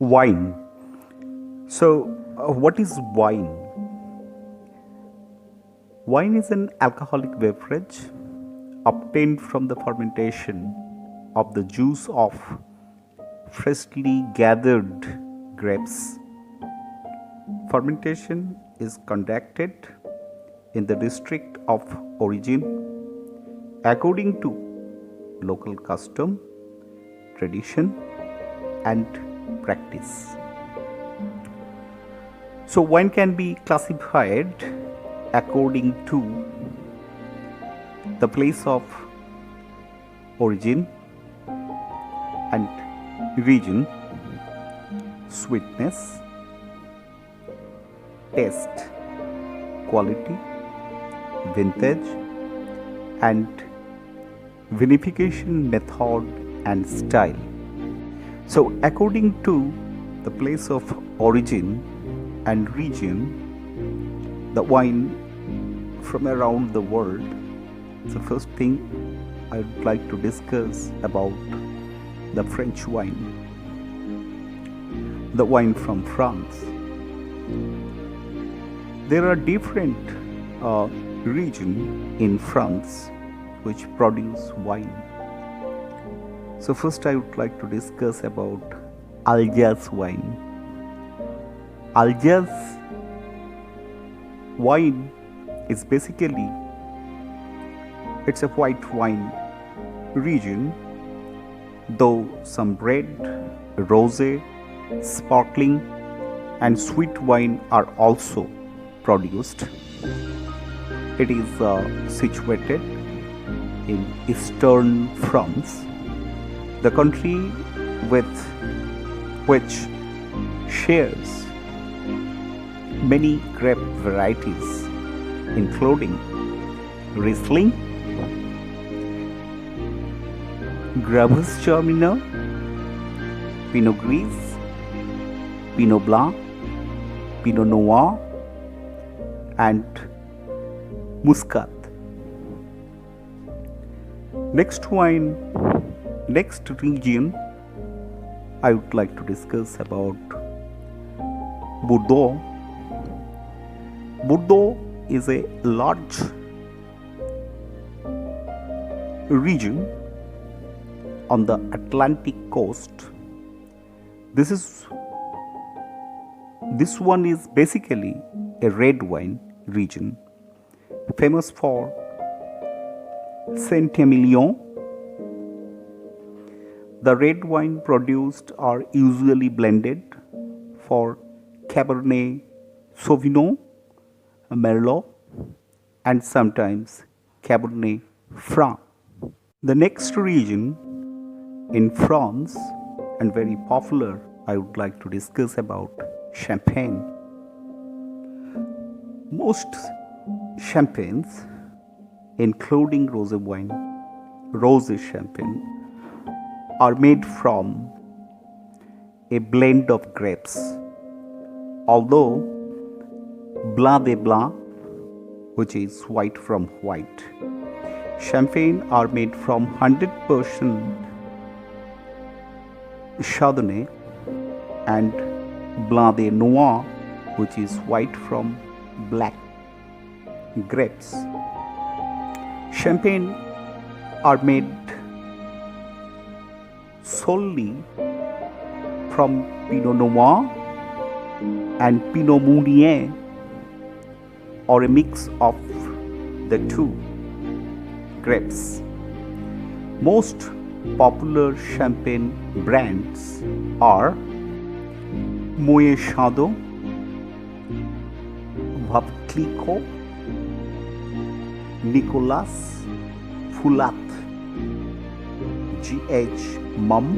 Wine. So, what is wine? Wine is an alcoholic beverage obtained from the fermentation of the juice of freshly gathered grapes. Fermentation is conducted in the district of origin according to local custom, tradition, and practice. So, wine can be classified according to the place of origin and region, sweetness, taste, quality, vintage, and vinification method and style. So, according to the place of origin and region, the wine from around the world, the first thing I would like to discuss about the French wine, the wine from France. There are different regions in France which produce wine. So first I would like to discuss about Alsace wine. Alsace wine is basically, it's a white wine region, though some red, rosé, sparkling and sweet wine are also produced. It is situated in eastern France, the country with which shares many grape varieties including Riesling, Gewürztraminer, Pinot Gris, Pinot Blanc, Pinot Noir, and Muscat. Next region I would like to discuss about Bordeaux. Bordeaux is a large region on the Atlantic coast. This one is basically a red wine region, famous for Saint-Emilion. The red wine produced are usually blended for Cabernet Sauvignon, Merlot, and sometimes Cabernet Franc. The next region in France, and very popular, I would like to discuss about Champagne. Most champagnes, including rosé champagne, are made from a blend of grapes. Although Blanc de Blanc, which is white from white, champagne are made from 100% Chardonnay, and Blanc de Noir, which is white from black grapes. Champagne are made solely from Pinot Noir and Pinot Meunier, or a mix of the two grapes. Most popular champagne brands are Moët Chandon, Veuve Nicolas, Foulat, G.H. Mumm,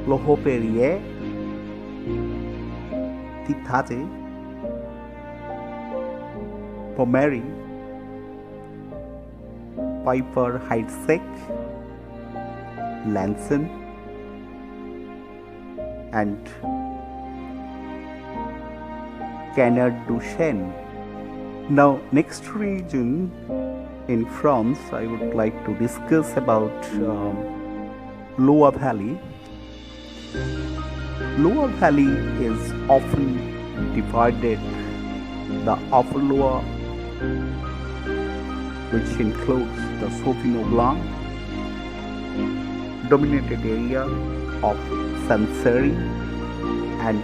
L'Eau Perrier, Titaze, Pommery, Piper Heidsieck, Lanson, and Canard Duchesne. Now, next region in France, I would like to discuss about Loire Valley. Lower Valley is often divided the Upper Loire, which includes the Sauvignon Blanc dominated area of Sancerre and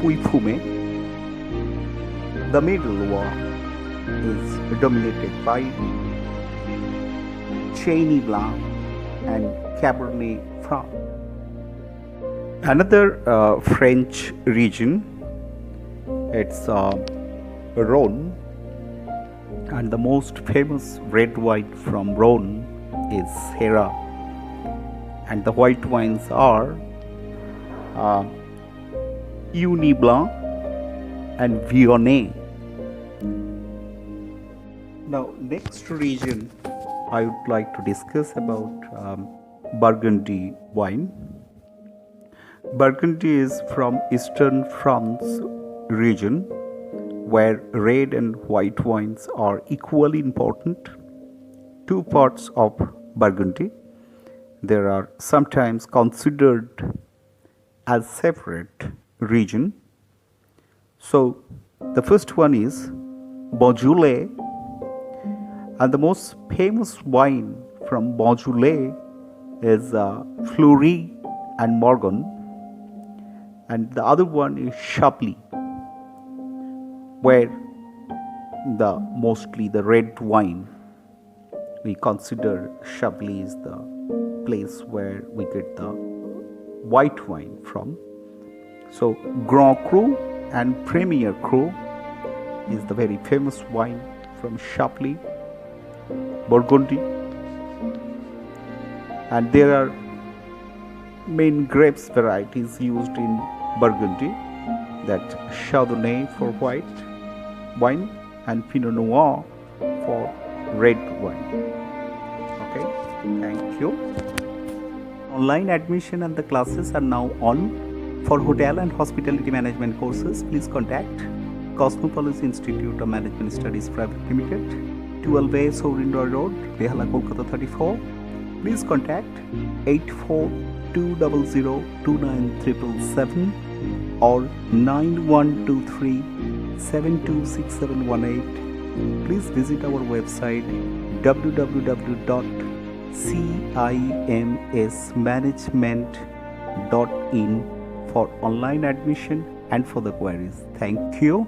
Puy-Fumé. The Middle Loire is dominated by Chenin Blanc and Cabernet Franc. Another French region, it's Rhône, and the most famous red wine from Rhône is Syrah, and the white wines are Uni Blanc and Viognier. Now, next region I would like to discuss about Burgundy wine. Burgundy is from Eastern France region, where red and white wines are equally important. Two parts of Burgundy, they are sometimes considered as separate region. So the first one is Beaujolais, and the most famous wine from Beaujolais is Fleury and Morgon, and the other one is Chablis, where mostly the red wine, we consider Chablis is the place where we get the white wine from. So Grand Cru and Premier Cru is the very famous wine from Chablis, Burgundy, and there are main grapes varieties used in Burgundy, that Chardonnay for white wine and Pinot Noir for red wine. Okay, thank you. Online admission and the classes are now on. For hotel and hospitality management courses, please contact Cosmopolis Institute of Management Studies Private Limited, 12A Sourinder Road, Behala, Kolkata 34. Please contact 84-200-29377 or 9123-726718. Please visit our website www.cimsmanagement.in for online admission and for the queries. Thank you.